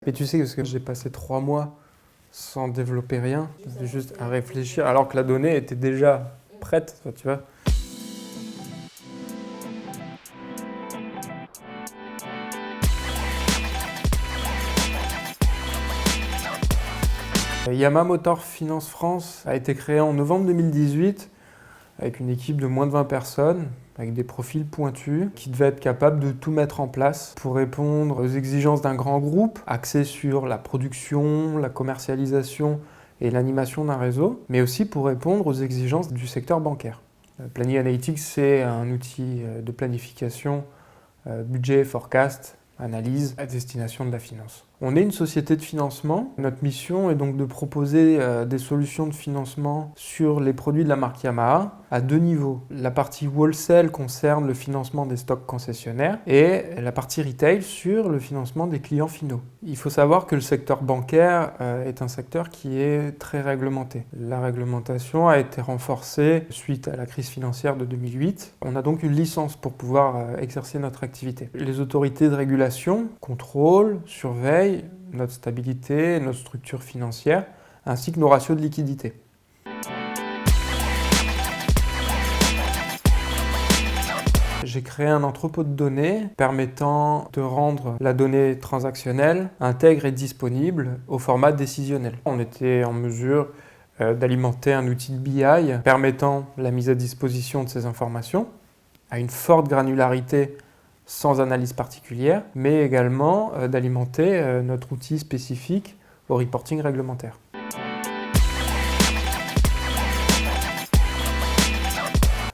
Mais tu sais, parce que j'ai passé 3 mois sans développer rien, juste à réfléchir, alors que la donnée était déjà prête, tu vois. Yamamotor Finance France a été créé en novembre 2018 avec une équipe de moins de 20 personnes, avec des profils pointus, qui devaient être capables de tout mettre en place pour répondre aux exigences d'un grand groupe, axé sur la production, la commercialisation et l'animation d'un réseau, mais aussi pour répondre aux exigences du secteur bancaire. Planning Analytics, c'est un outil de planification, budget, forecast, analyse à destination de la finance. On est une société de financement. Notre mission est donc de proposer des solutions de financement sur les produits de la marque Yamaha à 2 niveaux. La partie wholesale concerne le financement des stocks concessionnaires et la partie retail sur le financement des clients finaux. Il faut savoir que le secteur bancaire est un secteur qui est très réglementé. La réglementation a été renforcée suite à la crise financière de 2008. On a donc une licence pour pouvoir exercer notre activité. Les autorités de régulation contrôlent, surveillent notre stabilité, notre structure financière, ainsi que nos ratios de liquidité. J'ai créé un entrepôt de données permettant de rendre la donnée transactionnelle intègre et disponible au format décisionnel. On était en mesure d'alimenter un outil de BI permettant la mise à disposition de ces informations à une forte granularité sans analyse particulière, mais également d'alimenter notre outil spécifique au reporting réglementaire.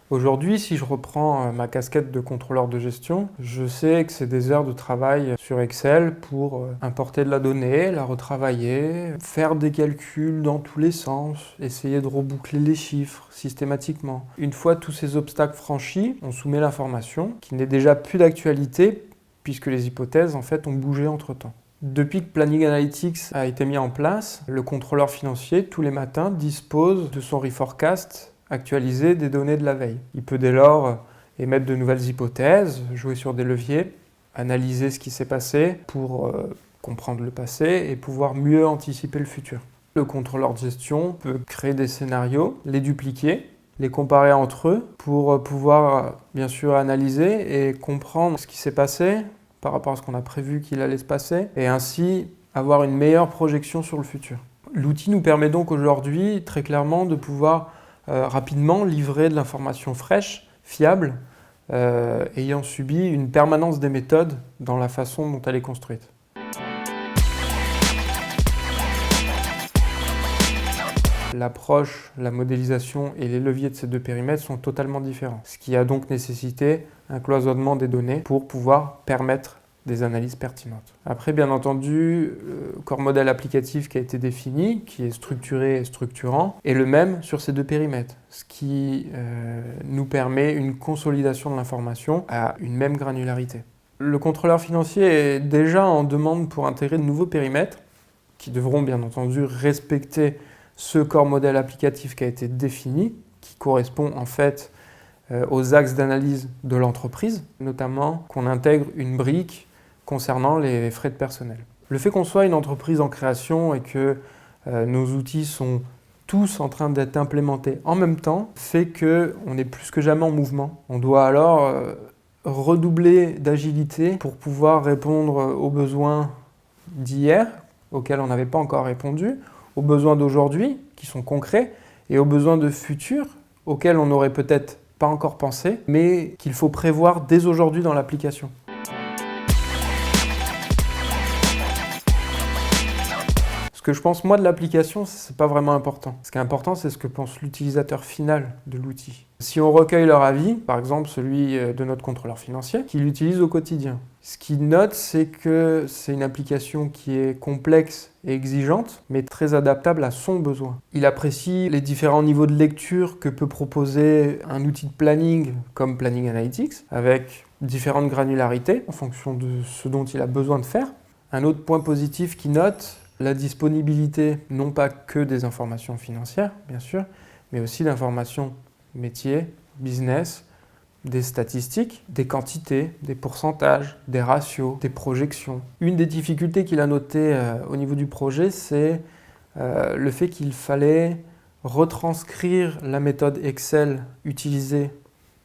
Aujourd'hui, si je reprends ma casquette de contrôleur de gestion, je sais que c'est des heures de travail sur Excel pour importer de la donnée, la retravailler, faire des calculs dans tous les sens, essayer de reboucler les chiffres systématiquement. Une fois tous ces obstacles franchis, on soumet l'information qui n'est déjà plus d'actualité puisque les hypothèses en fait ont bougé entre-temps. Depuis que Planning Analytics a été mis en place, le contrôleur financier, tous les matins, dispose de son reforecast actualisé des données de la veille. Il peut dès lors émettre de nouvelles hypothèses, jouer sur des leviers, analyser ce qui s'est passé pour comprendre le passé et pouvoir mieux anticiper le futur. Le contrôleur de gestion peut créer des scénarios, les dupliquer, les comparer entre eux pour pouvoir bien sûr analyser et comprendre ce qui s'est passé par rapport à ce qu'on a prévu qu'il allait se passer et ainsi avoir une meilleure projection sur le futur. L'outil nous permet donc aujourd'hui très clairement de pouvoir rapidement livrer de l'information fraîche, fiable, ayant subi une permanence des méthodes dans la façon dont elle est construite. L'approche, la modélisation et les leviers de ces deux périmètres sont totalement différents, ce qui a donc nécessité un cloisonnement des données pour pouvoir permettre des analyses pertinentes. Après, bien entendu, le corps modèle applicatif qui a été défini, qui est structuré et structurant, est le même sur ces deux périmètres, ce qui nous permet une consolidation de l'information à une même granularité. Le contrôleur financier est déjà en demande pour intégrer de nouveaux périmètres qui devront bien entendu respecter ce corps modèle applicatif qui a été défini, qui correspond en fait aux axes d'analyse de l'entreprise, notamment qu'on intègre une brique concernant les frais de personnel. Le fait qu'on soit une entreprise en création et que nos outils sont tous en train d'être implémentés en même temps fait qu'on est plus que jamais en mouvement. On doit alors redoubler d'agilité pour pouvoir répondre aux besoins d'hier, auxquels on n'avait pas encore répondu, aux besoins d'aujourd'hui, qui sont concrets, et aux besoins de futur, auxquels on n'aurait peut-être pas encore pensé, mais qu'il faut prévoir dès aujourd'hui dans l'application. Ce que je pense moi de l'application, c'est pas vraiment important. Ce qui est important, c'est ce que pense l'utilisateur final de l'outil. Si on recueille leur avis, par exemple celui de notre contrôleur financier, qui l'utilise au quotidien, ce qu'il note, c'est que c'est une application qui est complexe et exigeante, mais très adaptable à son besoin. Il apprécie les différents niveaux de lecture que peut proposer un outil de planning comme Planning Analytics, avec différentes granularités en fonction de ce dont il a besoin de faire. Un autre point positif qu'il note, la disponibilité non pas que des informations financières, bien sûr, mais aussi d'informations métiers, business, des statistiques, des quantités, des pourcentages, des ratios, des projections. Une des difficultés qu'il a notées au niveau du projet, c'est le fait qu'il fallait retranscrire la méthode Excel utilisée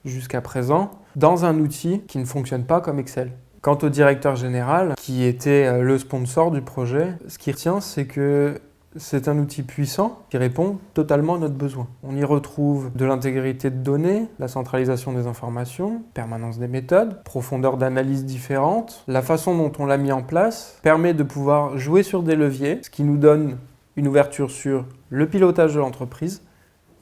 jusqu'à présent dans un outil qui ne fonctionne pas comme Excel. Quant au directeur général, qui était le sponsor du projet, ce qui retient, c'est que c'est un outil puissant qui répond totalement à notre besoin. On y retrouve de l'intégrité de données, la centralisation des informations, permanence des méthodes, profondeur d'analyse différentes. La façon dont on l'a mis en place permet de pouvoir jouer sur des leviers, ce qui nous donne une ouverture sur le pilotage de l'entreprise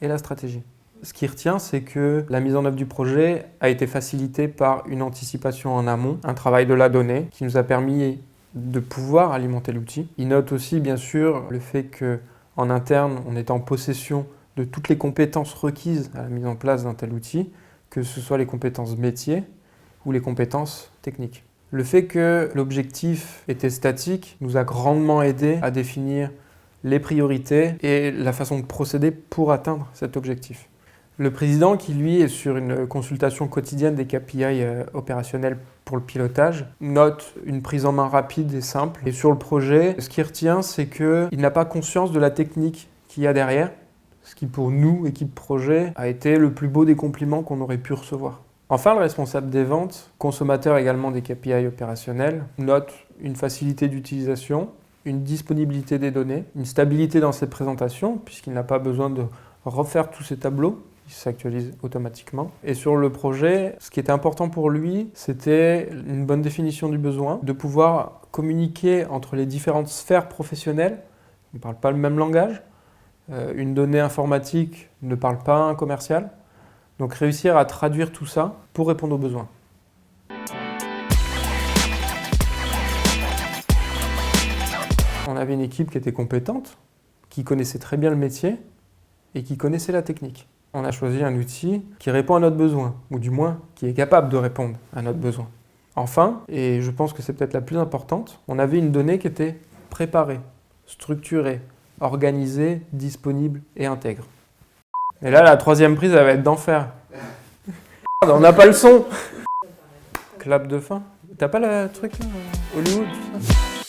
et la stratégie. Ce qui retient, c'est que la mise en œuvre du projet a été facilitée par une anticipation en amont, un travail de la donnée qui nous a permis de pouvoir alimenter l'outil. Il note aussi, bien sûr, le fait qu'en interne, on est en possession de toutes les compétences requises à la mise en place d'un tel outil, que ce soit les compétences métiers ou les compétences techniques. Le fait que l'objectif était statique nous a grandement aidé à définir les priorités et la façon de procéder pour atteindre cet objectif. Le président, qui lui est sur une consultation quotidienne des KPI opérationnels pour le pilotage, note une prise en main rapide et simple. Et sur le projet, ce qui retient, c'est qu'il n'a pas conscience de la technique qu'il y a derrière, ce qui pour nous, équipe projet, a été le plus beau des compliments qu'on aurait pu recevoir. Enfin, le responsable des ventes, consommateur également des KPI opérationnels, note une facilité d'utilisation, une disponibilité des données, une stabilité dans ses présentations, puisqu'il n'a pas besoin de refaire tous ces tableaux, qui s'actualisent automatiquement. Et sur le projet, ce qui était important pour lui, c'était une bonne définition du besoin, de pouvoir communiquer entre les différentes sphères professionnelles. On ne parle pas le même langage. Une donnée informatique ne parle pas à un commercial. Donc réussir à traduire tout ça pour répondre aux besoins. On avait une équipe qui était compétente, qui connaissait très bien le métier et qui connaissait la technique. On a choisi un outil qui répond à notre besoin, ou du moins qui est capable de répondre à notre besoin. Enfin, et je pense que c'est peut-être la plus importante, on avait une donnée qui était préparée, structurée, organisée, disponible et intègre. Et là, la troisième prise, elle va être d'enfer. On n'a pas le son. Clap de fin. T'as pas le truc là, Hollywood, tout ça ?